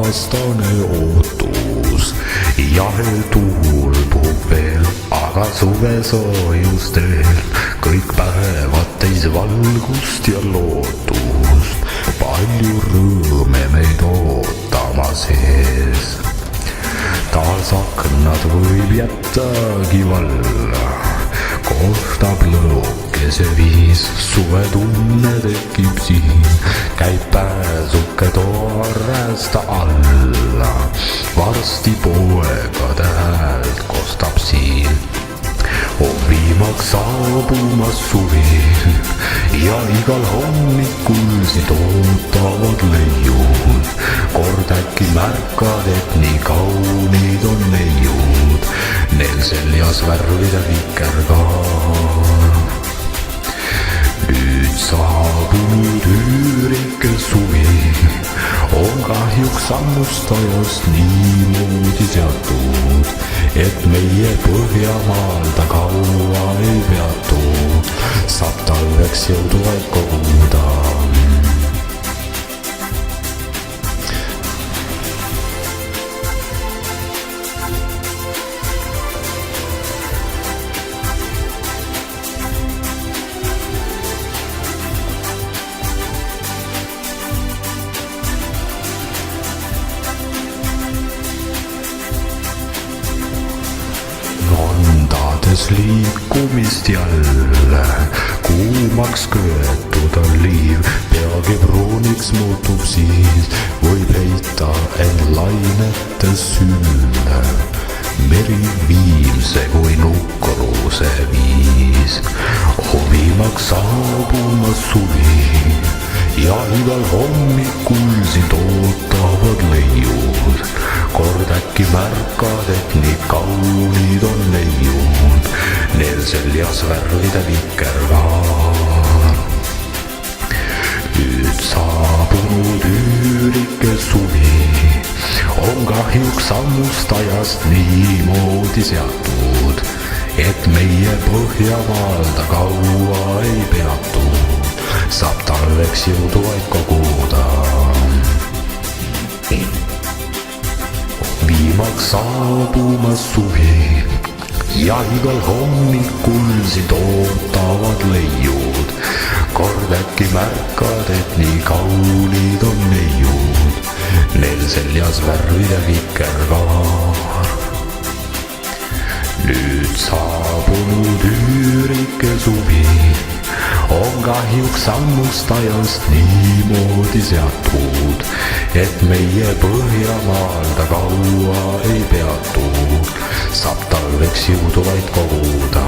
iga-aastane ootus. jahe tuul puhub veel, aga suvesoojustel kõik päevad täis valgust ja lootust. palju rõõme meid ootamas ees. taas aknad võib jättagi valla, kostab lõukese viis, suvetunne tekib siin. käib pääsuke toaräästa alla, varsti poegade häält kostab siin. on viimaks saabumas suvi ja igal hommikul sind ootavad leiud. kord äkki märkad, et nii kaunid on neiud, neil seljas värvide vikerkaar. nüüd saabunud üürike suvi on kahjuks sammust ajast niimoodi seatud, et meie Põhjamaal ta kaua ei peatu. saab talveks jõudu vaid koguda. rondades liikumist jälle, kuumaks köetud on liiv, peagi pruuniks muutub siis, võib heita end lainetes sülle. meri viimse kui nukruse viis, on viimaks saabumas suvi ja igal hommikul sind ootavad leiud. kord äkki märkad, et nii kaunid on neiud, neil seljas värvide vikerkaar. nüüd saabunud üürike suvi on kahjuks sammust ajast niimoodi seatud, et meie Põhjamaal ta kaua ei peatu. saab talveks jõudu vaid koguda. viimaks saabumas suvi ja igal hommikul sind ootavad leiud. kord äkki märkad, et nii kaunid on neiud, neil seljas värvide vikerkaar. nüüd saabunud üürike suvi on kahjuks sammust ajast niimoodi seatud, et meie Põhjamaal ta kaua ei peatu. saab talveks jõudu vaid koguda.